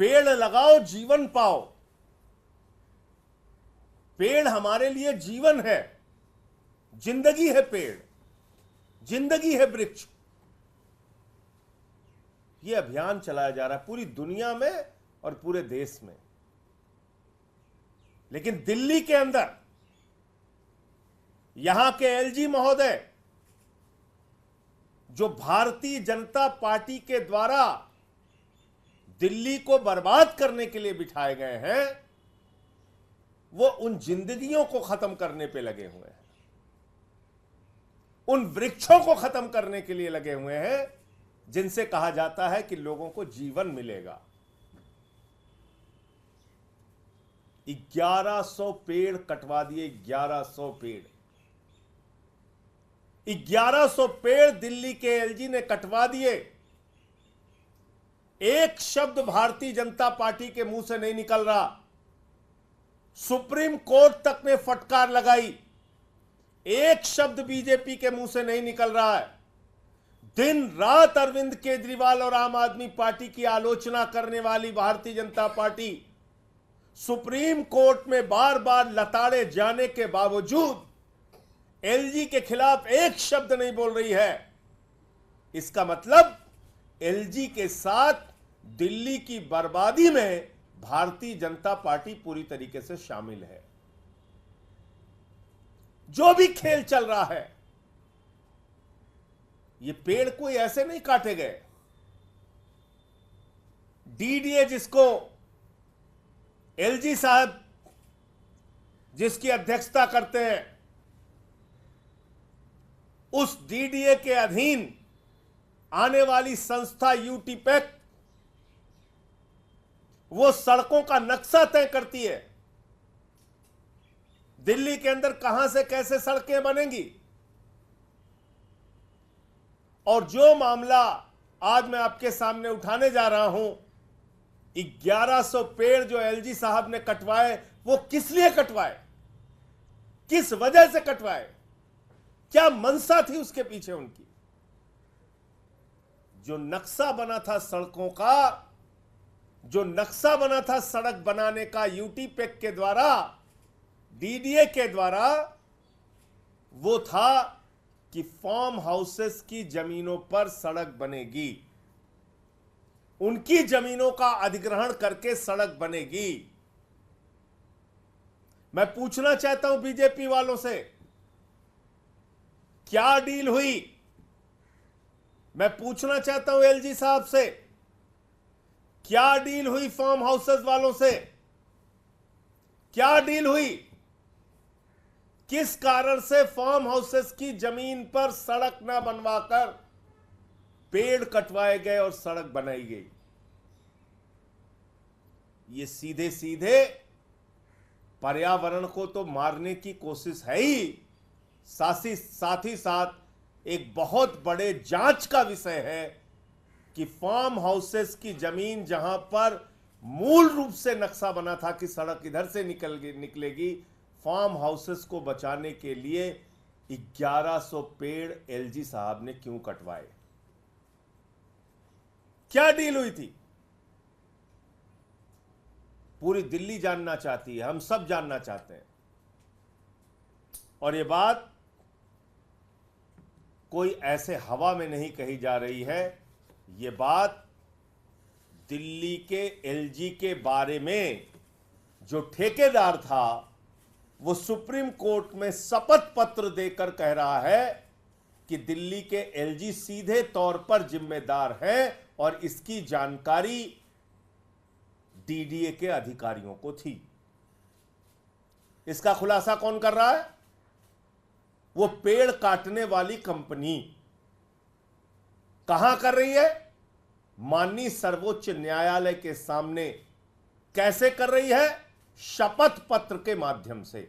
पेड़ लगाओ जीवन पाओ। पेड़ हमारे लिए जीवन है, जिंदगी है पेड़, जिंदगी है वृक्ष। यह अभियान चलाया जा रहा है पूरी दुनिया में और पूरे देश में। लेकिन दिल्ली के अंदर यहां के एलजी महोदय, जो भारतीय जनता पार्टी के द्वारा दिल्ली को बर्बाद करने के लिए बिठाए गए हैं, वो उन जिंदगियों को खत्म करने पे लगे हुए हैं, उन वृक्षों को खत्म करने के लिए लगे हुए हैं जिनसे कहा जाता है कि लोगों को जीवन मिलेगा। 1100 पेड़ कटवा दिए, 1100 पेड़, 1100 पेड़ दिल्ली के एलजी ने कटवा दिए। एक शब्द भारतीय जनता पार्टी के मुंह से नहीं निकल रहा। सुप्रीम कोर्ट तक ने फटकार लगाई, एक शब्द बीजेपी के मुंह से नहीं निकल रहा है। दिन रात अरविंद केजरीवाल और आम आदमी पार्टी की आलोचना करने वाली Bharatiya Janata party supreme court में बार बार लताड़े जाने के बावजूद एलजी के खिलाफ एक शब्द नहीं बोल रही है। इसका मतलब एलजी के साथ दिल्ली की बर्बादी में भारतीय जनता पार्टी पूरी तरीके से शामिल है। जो भी खेल चल रहा है, ये पेड़ कोई ऐसे नहीं काटे गए। डीडीए जिसको एलजी साहब जिसकी अध्यक्षता करते हैं, उस डीडीए के अधीन आने वाली संस्था यूटीपैक वो सड़कों का नक्शा तय करती है। दिल्ली के अंदर कहां से कैसे सड़कें बनेंगी। और जो मामला आज मैं आपके सामने उठाने जा रहा हूं, 1100 पेड़ जो एलजी साहब ने कटवाए, वो किस लिए कटवाए, किस वजह से कटवाए, क्या मंशा थी उसके पीछे उनकी। जो नक्शा बना था सड़कों का, जो नक्शा बना था सड़क बनाने का यूटीपैक के द्वारा, डीडीए के द्वारा, वो था कि फार्म हाउसेस की जमीनों पर सड़क बनेगी, उनकी जमीनों का अधिग्रहण करके सड़क बनेगी। मैं पूछना चाहता हूं बीजेपी वालों से, क्या डील हुई। मैं पूछना चाहता हूं एलजी साहब से, क्या डील हुई फार्म हाउसेस वालों से, क्या डील हुई। किस कारण से फार्म हाउसेस की जमीन पर सड़क ना बनवाकर पेड़ कटवाए गए और सड़क बनाई गई। ये सीधे सीधे पर्यावरण को तो मारने की कोशिश है ही, साथ ही साथ एक बहुत बड़े जांच का विषय है कि फार्म हाउसेस की जमीन जहां पर मूल रूप से नक्शा बना था कि सड़क इधर से निकलेगी, फार्म हाउसेस को बचाने के लिए 1100 पेड़ एलजी साहब ने क्यों कटवाए। क्या डील हुई थी। पूरी दिल्ली जानना चाहती है, हम सब जानना चाहते हैं। और ये बात कोई ऐसे हवा में नहीं कही जा रही है, ये बात दिल्ली के एलजी के बारे में जो ठेकेदार था, वो सुप्रीम कोर्ट में शपथ पत्र देकर कह रहा है कि दिल्ली के एलजी सीधे तौर पर जिम्मेदार हैं और इसकी जानकारी डीडीए के अधिकारियों को थी। इसका खुलासा कौन कर रहा है। वो पेड़ काटने वाली कंपनी कहां कर रही है, माननीय सर्वोच्च न्यायालय के सामने। कैसे कर रही है, शपथ पत्र के माध्यम से।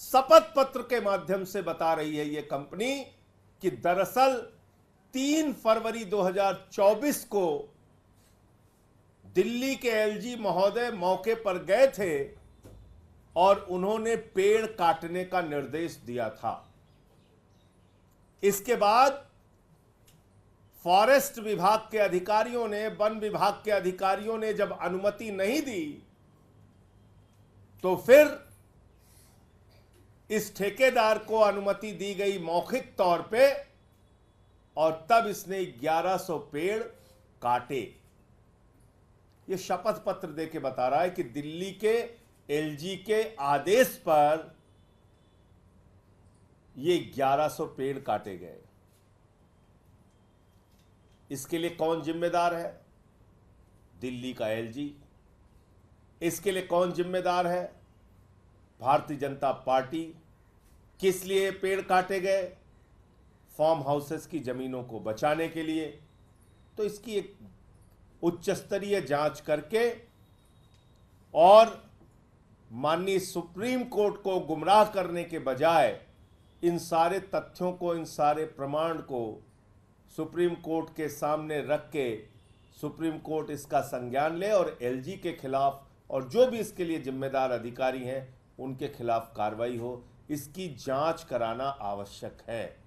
शपथ पत्र के माध्यम से बता रही है ये कंपनी कि दरअसल 3 फरवरी 2024 को दिल्ली के एलजी महोदय मौके पर गए थे और उन्होंने पेड़ काटने का निर्देश दिया था। इसके बाद फॉरेस्ट विभाग के अधिकारियों ने, वन विभाग के अधिकारियों ने जब अनुमति नहीं दी, तो फिर इस ठेकेदार को अनुमति दी गई मौखिक तौर पे, और तब इसने 1100 पेड़ काटे। यह शपथ पत्र देके बता रहा है कि दिल्ली के एलजी के आदेश पर ये 1100 पेड़ काटे गए। इसके लिए कौन जिम्मेदार है? दिल्ली का एलजी। इसके लिए कौन जिम्मेदार है? भारतीय जनता पार्टी। किस लिए पेड़ काटे गए? फार्म हाउसेस की जमीनों को बचाने के लिए। तो इसकी एक उच्च स्तरीय जांच करके और माननीय सुप्रीम कोर्ट को गुमराह करने के बजाय इन सारे तथ्यों को, इन सारे प्रमाण को सुप्रीम कोर्ट के सामने रख के सुप्रीम कोर्ट इसका संज्ञान ले और एलजी के खिलाफ और जो भी इसके लिए जिम्मेदार अधिकारी हैं उनके खिलाफ कार्रवाई हो। इसकी जांच कराना आवश्यक है।